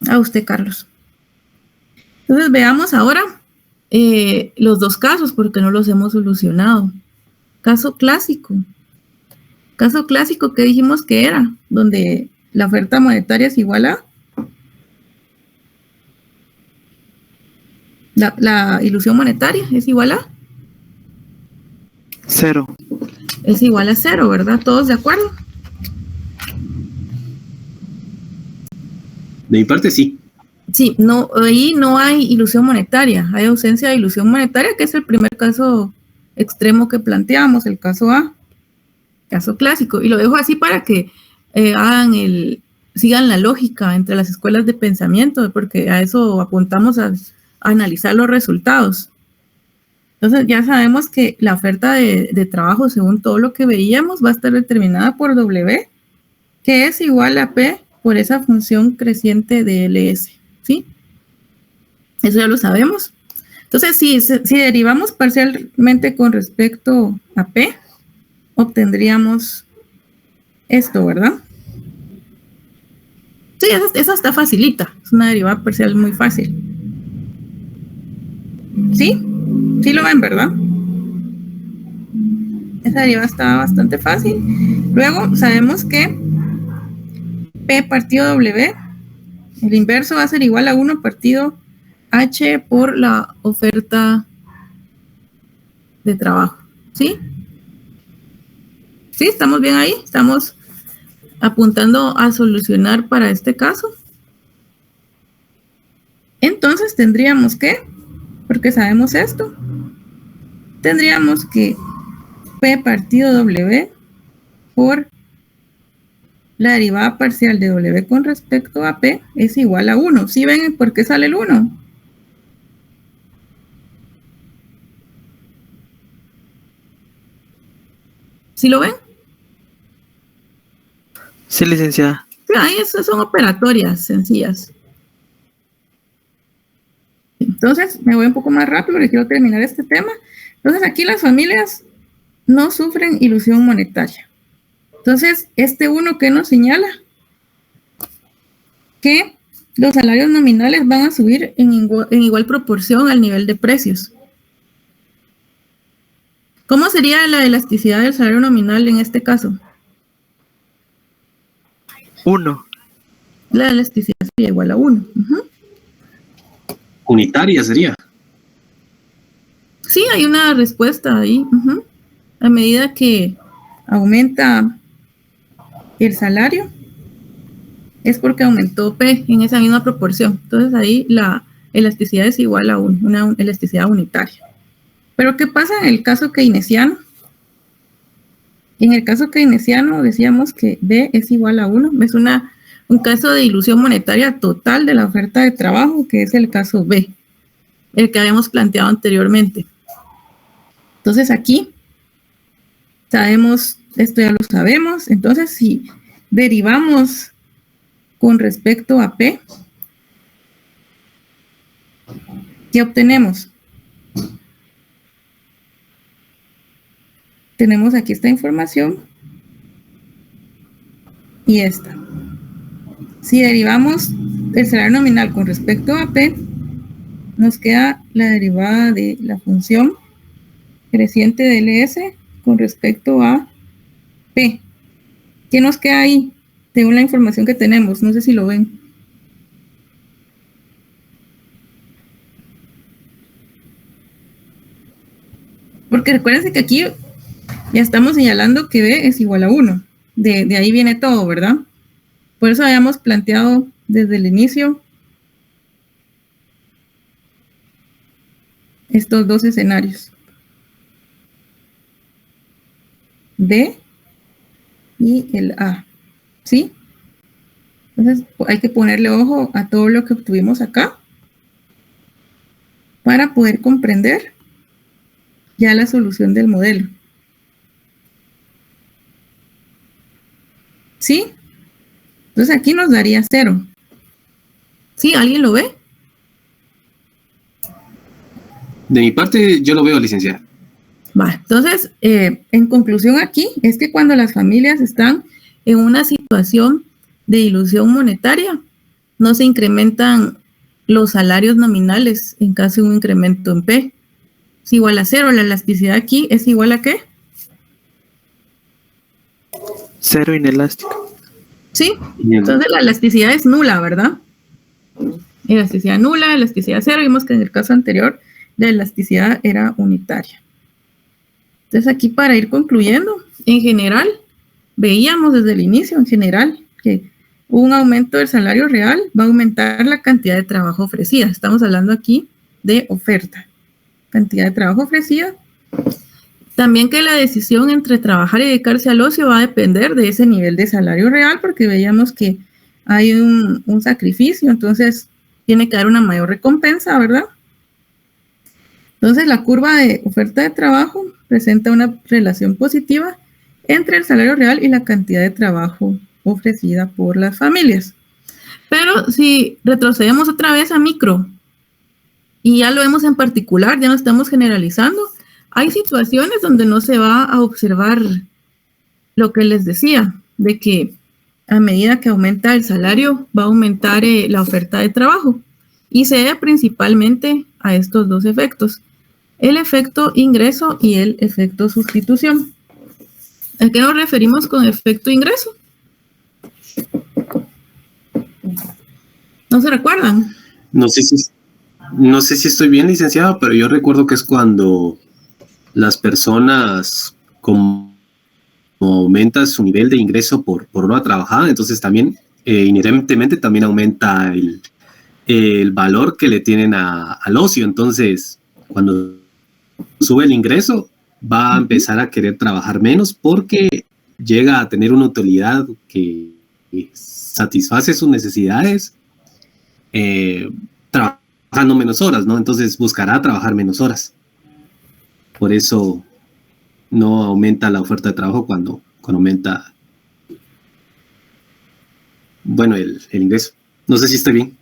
a usted, Carlos. Entonces veamos ahora los dos casos porque no los hemos solucionado. Caso clásico. Caso clásico que dijimos que era, donde la oferta monetaria es igual a la ilusión monetaria es igual a 0. es igual a 0, ¿verdad? ¿Todos de acuerdo? De mi parte, sí. Sí, no, ahí no hay ilusión monetaria, hay ausencia de ilusión monetaria, que es el primer caso extremo que planteamos, el caso A, caso clásico. Y lo dejo así para que sigan la lógica entre las escuelas de pensamiento, porque a eso apuntamos a analizar los resultados. Entonces ya sabemos que la oferta de trabajo, según todo lo que veíamos, va a estar determinada por W, que es igual a P por esa función creciente de LS, ¿sí? Eso ya lo sabemos. Entonces, si derivamos parcialmente con respecto a P, obtendríamos esto, ¿verdad? Sí, esa está facilita. Es una derivada parcial muy fácil. ¿Sí? Sí lo ven, ¿verdad? Esa derivada está bastante fácil. Luego sabemos que P partido W, el inverso va a ser igual a 1 partido H por la oferta de trabajo. ¿Sí? ¿Sí? ¿Estamos bien ahí? ¿Estamos apuntando a solucionar para este caso? Entonces tendríamos que, porque sabemos esto, tendríamos que P partido W por la derivada parcial de W con respecto a P es igual a 1. ¿Sí ven por qué sale el 1? ¿Sí lo ven? Sí, licenciada. Ahí esas son operatorias sencillas. Entonces, me voy un poco más rápido porque quiero terminar este tema. Entonces, aquí las familias no sufren ilusión monetaria. Entonces, este uno que nos señala que los salarios nominales van a subir en igual proporción al nivel de precios. ¿Cómo sería la elasticidad del salario nominal en este caso? 1. La elasticidad sería igual a 1. Unitaria sería. Sí, hay una respuesta ahí. A medida que aumenta el salario, es porque aumentó P en esa misma proporción. Entonces ahí la elasticidad es igual a una elasticidad unitaria. Pero ¿qué pasa en el caso keynesiano? En el caso keynesiano decíamos que B es igual a 1. Es un caso de ilusión monetaria total de la oferta de trabajo, que es el caso B, el que habíamos planteado anteriormente. Entonces aquí sabemos, esto ya lo sabemos. Entonces si derivamos con respecto a P, ¿qué obtenemos? Tenemos aquí esta información y esta. Si derivamos el salario nominal con respecto a P, nos queda la derivada de la función creciente de LS con respecto a P. ¿Qué nos queda ahí? Según la información que tenemos, no sé si lo ven. Porque recuérdense que aquí ya estamos señalando que B es igual a 1. De ahí viene todo, ¿verdad? Por eso habíamos planteado desde el inicio estos dos escenarios. B y el A. ¿Sí? Entonces hay que ponerle ojo a todo lo que obtuvimos acá para poder comprender ya la solución del modelo. ¿Sí? Entonces aquí nos daría 0. ¿Sí? ¿Alguien lo ve? De mi parte, yo lo veo, licenciada. Va, entonces, en conclusión aquí, es que cuando las familias están en una situación de ilusión monetaria, no se incrementan los salarios nominales en caso de un incremento en P. Es igual a 0. La elasticidad aquí es igual a ¿qué? 0 inelástico. Sí, entonces la elasticidad es nula, ¿verdad? Elasticidad nula, elasticidad 0. Vimos que en el caso anterior la elasticidad era unitaria. Entonces aquí para ir concluyendo, en general, veíamos desde el inicio, en general, que un aumento del salario real va a aumentar la cantidad de trabajo ofrecida. Estamos hablando aquí de oferta. Cantidad de trabajo ofrecida. También que la decisión entre trabajar y dedicarse al ocio va a depender de ese nivel de salario real, porque veíamos que hay un sacrificio, entonces tiene que haber una mayor recompensa, ¿verdad? Entonces la curva de oferta de trabajo presenta una relación positiva entre el salario real y la cantidad de trabajo ofrecida por las familias. Pero si retrocedemos otra vez a micro, y ya lo vemos en particular, ya no estamos generalizando, hay situaciones donde no se va a observar lo que les decía, de que a medida que aumenta el salario, va a aumentar la oferta de trabajo. Y se debe principalmente a estos dos efectos, el efecto ingreso y el efecto sustitución. ¿A qué nos referimos con efecto ingreso? ¿No se recuerdan? No sé si estoy bien, licenciado, pero yo recuerdo que es cuando las personas como aumenta su nivel de ingreso por hora trabajada, entonces también inherentemente también aumenta el valor que le tienen al ocio. Entonces, cuando sube el ingreso, va a empezar a querer trabajar menos porque llega a tener una utilidad que satisface sus necesidades trabajando menos horas, ¿no? Entonces buscará trabajar menos horas. Por eso no aumenta la oferta de trabajo cuando aumenta bueno, el ingreso. No sé si estoy bien.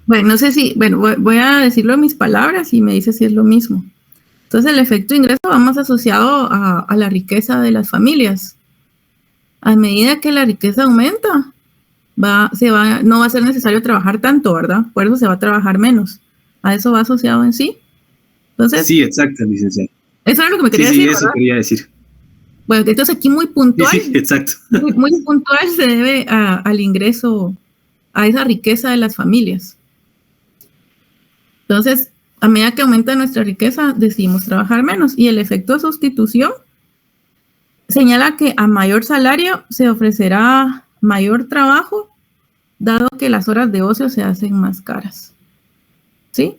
Bueno, no sé si, bueno, voy a decirlo en mis palabras y me dice si es lo mismo. Entonces, el efecto ingreso va más asociado a la riqueza de las familias. A medida que la riqueza aumenta, no va a ser necesario trabajar tanto, ¿verdad? Por eso se va a trabajar menos. A eso va asociado en sí. Entonces, Sí, exacto, licenciado. eso era lo que me quería Sí, decir, eso ¿verdad? quería decir. Bueno, entonces aquí muy puntual, Sí, exacto. muy puntual se debe al ingreso, a esa riqueza de las familias. Entonces, a medida que aumenta nuestra riqueza, decidimos trabajar menos. Y el efecto de sustitución señala que a mayor salario se ofrecerá mayor trabajo, dado que las horas de ocio se hacen más caras. ¿Sí?